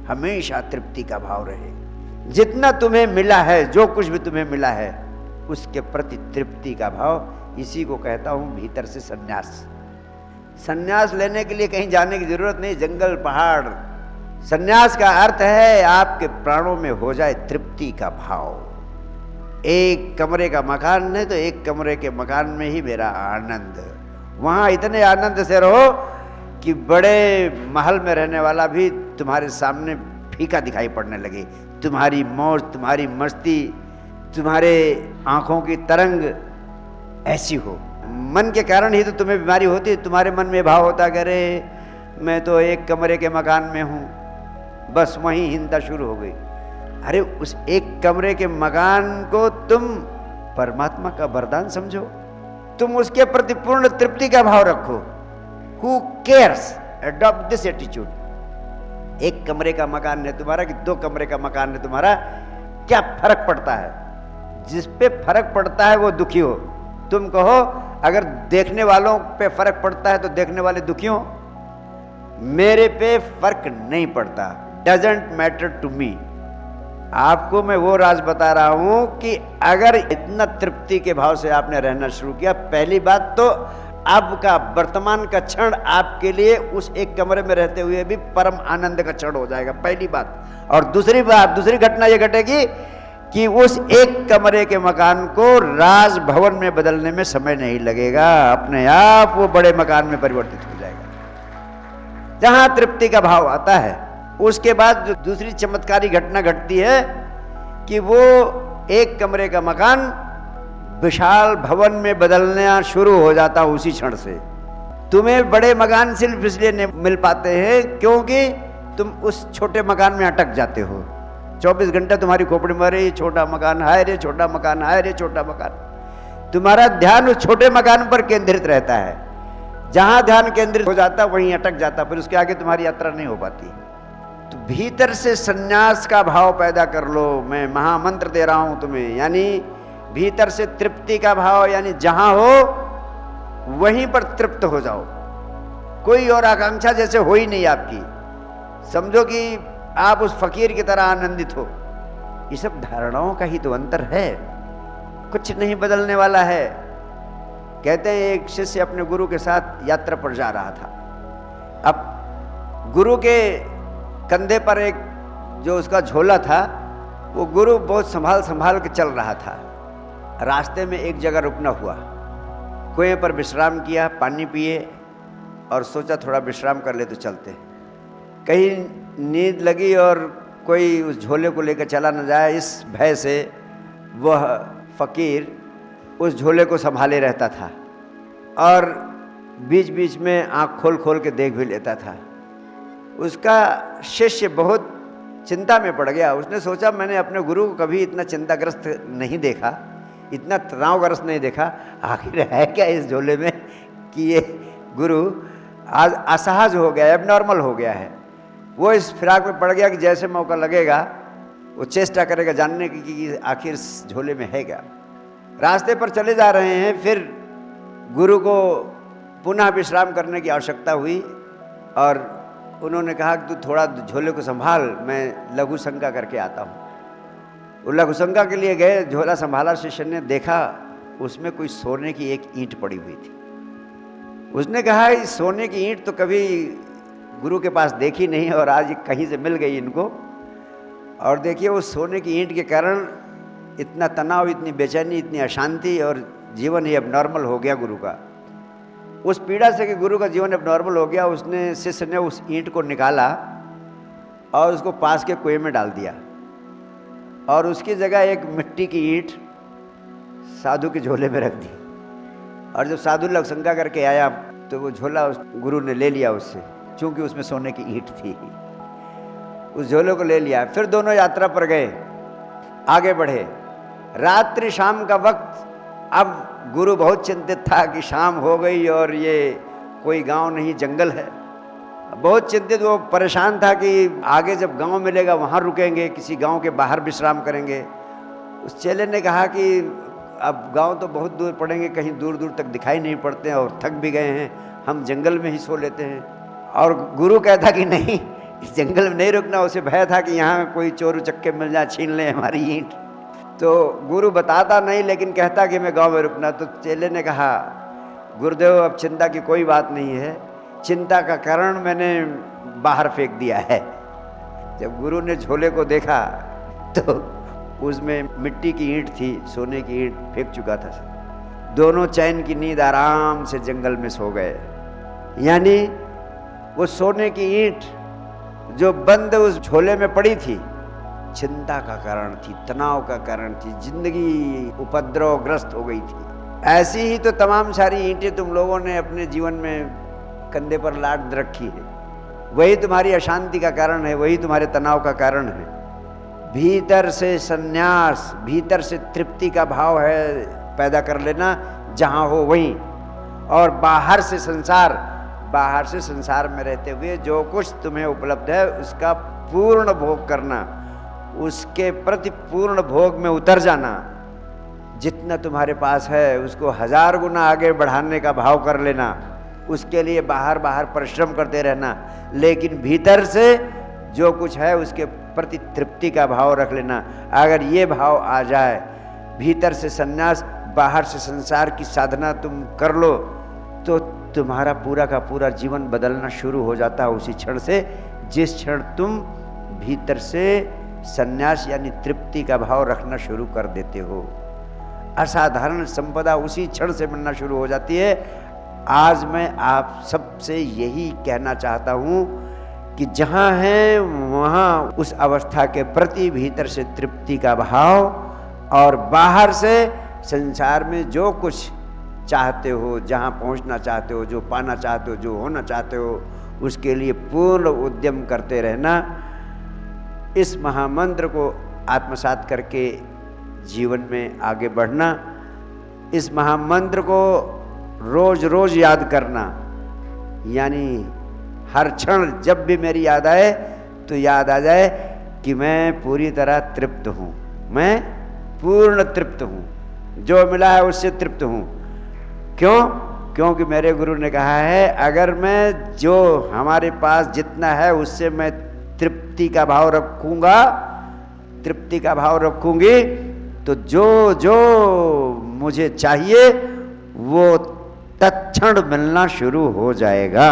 हमेशा तृप्ति का भाव रहे। जितना तुम्हें मिला है, जो कुछ भी तुम्हें मिला है, उसके प्रति तृप्ति का भाव, इसी को कहता हूं भीतर से सन्यास। सन्यास लेने के लिए कहीं जाने की जरूरत नहीं, जंगल पहाड़। सन्यास का अर्थ है आपके प्राणों में हो जाए तृप्ति का भाव। एक कमरे का मकान है तो एक कमरे के मकान में ही मेरा आनंद, वहां इतने आनंद से रहो कि बड़े महल में रहने वाला भी तुम्हारे सामने फीका दिखाई पड़ने लगे। तुम्हारी मौज, तुम्हारी मस्ती, तुम्हारे आंखों की तरंग ऐसी हो। मन के कारण ही तो तुम्हें बीमारी होती है। तुम्हारे मन में भाव होता कि अरे मैं तो एक कमरे के मकान में हूँ, बस वहीं हिंसा शुरू हो गई। अरे उस एक कमरे के मकान को तुम परमात्मा का वरदान समझो, तुम उसके प्रति पूर्ण तृप्ति का भाव रखो। Who cares? Adopt this attitude. एक कमरे का मकान है तुम्हारा कि 2 कमरे का मकान है तुम्हारा, क्या फर्क पड़ता है? जिस पे फर्क पड़ता है वो दुखी हो। तुम कहो अगर देखने वालों पे फर्क पड़ता है तो देखने वाले दुखी हो। मेरे पे फर्क नहीं पड़ता, डजेंट मैटर टू मी। आपको मैं वो राज बता रहा हूं कि अगर इतना तृप्ति के भाव से आपने रहना शुरू किया, पहली बात तो आपका वर्तमान का क्षण आपके लिए उस एक कमरे में रहते हुए भी परम आनंद का क्षण हो जाएगा, पहली बात। और दूसरी बात, दूसरी घटना ये घटेगी कि उस एक कमरे के मकान को राज भवन में बदलने में समय नहीं लगेगा, अपने आप वो बड़े मकान में परिवर्तित हो जाएगा, जहां तृप्ति का भाव आता है। उसके बाद जो दूसरी चमत्कारी घटना घटती है कि वो एक कमरे का मकान विशाल भवन में बदलना शुरू हो जाता उसी क्षण से। तुम्हें बड़े मकान सिर्फ इसलिए नहीं मिल पाते हैं क्योंकि तुम उस छोटे मकान में अटक जाते हो। 24 घंटे तुम्हारी खोपड़ी में रही, छोटा मकान हाय रे, छोटा मकान हाय रे, छोटा मकान। तुम्हारा ध्यान उस छोटे मकान पर केंद्रित रहता है। जहां ध्यान केंद्रित हो जाता वहीं अटक जाता, फिर उसके आगे तुम्हारी यात्रा नहीं हो पाती। तो भीतर से सन्यास का भाव पैदा कर लो। मैं महामंत्र दे रहा हूं तुम्हें, यानी भीतर से तृप्ति का भाव, यानी जहां हो वहीं पर तृप्त हो जाओ। कोई और आकांक्षा जैसे हो ही नहीं आपकी। समझो कि आप उस फकीर की तरह आनंदित हो। ये सब धारणाओं का ही तो अंतर है, कुछ नहीं बदलने वाला है। कहते हैं एक शिष्य अपने गुरु के साथ यात्रा पर जा रहा था। अब गुरु के कंधे पर एक जो उसका झोला था, वो गुरु बहुत संभाल संभाल के चल रहा था। रास्ते में एक जगह रुकना हुआ, कुएं पर विश्राम किया, पानी पिए और सोचा थोड़ा विश्राम कर ले तो चलते। कहीं नींद लगी और कोई उस झोले को लेकर चला न जाए, इस भय से वह फकीर उस झोले को संभाले रहता था और बीच बीच में आँख खोल खोल के देख भी लेता था। उसका शिष्य बहुत चिंता में पड़ गया। उसने सोचा मैंने अपने गुरु को कभी इतना चिंताग्रस्त नहीं देखा, इतना तनावग्रस्त नहीं देखा। आखिर है क्या इस झोले में कि ये गुरु आज असहज हो गया, एबनॉर्मल हो गया है। वो इस फिराक में पड़ गया कि जैसे मौका लगेगा वो चेष्टा करेगा जानने की कि आखिर इस झोले में है क्या। रास्ते पर चले जा रहे हैं, फिर गुरु को पुनः विश्राम करने की आवश्यकता हुई और उन्होंने कहा कि तू थोड़ा झोले को संभाल, मैं लघु शंका करके आता हूँ। वो लघु शंका के लिए गए, झोला संभाला। शिष्य ने देखा उसमें कोई सोने की एक ईंट पड़ी हुई थी। उसने कहा इस सोने की ईंट तो कभी गुरु के पास देखी नहीं और आज कहीं से मिल गई इनको। और देखिए उस सोने की ईंट के कारण इतना तनाव, इतनी बेचैनी, इतनी अशांति और जीवन ही अब नॉर्मल हो गया गुरु का। उस पीड़ा से कि गुरु का जीवन अब नॉर्मल हो गया, उसने शिष्य ने उस ईंट को निकाला और उसको पास के कुएं में डाल दिया और उसकी जगह एक मिट्टी की ईंट साधु के झोले में रख दी। और जब साधु लघु शंका करके आया तो वो झोला उस गुरु ने ले लिया उससे, क्योंकि उसमें सोने की ईंट थी। उस झोले को ले लिया। फिर दोनों यात्रा पर गए, आगे बढ़े। रात्रि शाम का वक्त, अब गुरु बहुत चिंतित था कि शाम हो गई और ये कोई गांव नहीं जंगल है। बहुत चिंतित, वो परेशान था कि आगे जब गांव मिलेगा वहाँ रुकेंगे, किसी गांव के बाहर विश्राम करेंगे। उस चेले ने कहा कि अब गांव तो बहुत दूर पड़ेंगे, कहीं दूर दूर तक दिखाई नहीं पड़ते हैं और थक भी गए हैं, हम जंगल में ही सो लेते हैं। और गुरु कहता कि नहीं, इस जंगल में नहीं रुकना। उसे भय था कि यहाँ कोई चोर उचक्के मिल जाए, छीन ले हमारी ईंट। तो गुरु बताता नहीं, लेकिन कहता कि मैं गांव में रुकना। तो चेले ने कहा, गुरुदेव अब चिंता की कोई बात नहीं है, चिंता का कारण मैंने बाहर फेंक दिया है। जब गुरु ने झोले को देखा तो उसमें मिट्टी की ईंट थी, सोने की ईंट फेंक चुका था। दोनों चैन की नींद आराम से जंगल में सो गए। यानी वो सोने की ईंट जो बंद उस झोले में पड़ी थी, चिंता का कारण थी, तनाव का कारण थी, जिंदगी उपद्रवग्रस्त हो गई थी। ऐसी ही तो तमाम सारी ईंटें तुम लोगों ने अपने जीवन में कंधे पर लाद रखी है। वही तुम्हारी अशांति का कारण है, वही तुम्हारे तनाव का कारण है। भीतर से संन्यास, भीतर से तृप्ति का भाव है पैदा कर लेना जहाँ हो वहीं, और बाहर से संसार में रहते हुए जो कुछ तुम्हें उपलब्ध है उसका पूर्ण भोग करना, उसके प्रति पूर्ण भोग में उतर जाना। जितना तुम्हारे पास है उसको 1000 गुना आगे बढ़ाने का भाव कर लेना, उसके लिए बाहर परिश्रम करते रहना, लेकिन भीतर से जो कुछ है उसके प्रति तृप्ति का भाव रख लेना। अगर ये भाव आ जाए, भीतर से संन्यास, बाहर से संसार की साधना तुम कर लो, तो तुम्हारा पूरा का पूरा जीवन बदलना शुरू हो जाता है उसी क्षण से, जिस क्षण तुम भीतर से संन्यास यानी तृप्ति का भाव रखना शुरू कर देते हो। असाधारण संपदा उसी क्षण से मिलना शुरू हो जाती है। आज मैं आप सबसे यही कहना चाहता हूँ कि जहाँ है वहाँ उस अवस्था के प्रति भीतर से तृप्ति का भाव, और बाहर से संसार में जो कुछ चाहते हो, जहाँ पहुँचना चाहते हो, जो पाना चाहते हो, जो होना चाहते हो, उसके लिए पूर्ण उद्यम करते रहना। इस महामंत्र को आत्मसात करके जीवन में आगे बढ़ना, इस महामंत्र को रोज रोज याद करना। यानी हर क्षण जब भी मेरी याद आए तो याद आ जाए कि मैं पूरी तरह तृप्त हूँ, मैं पूर्ण तृप्त हूँ, जो मिला है उससे तृप्त हूँ। क्यों? क्योंकि मेरे गुरु ने कहा है, अगर मैं जो हमारे पास जितना है उससे मैं तृप्ति का भाव रखूँगा, तृप्ति का भाव रखूँगी, तो जो जो मुझे चाहिए वो तत्क्षण मिलना शुरू हो जाएगा।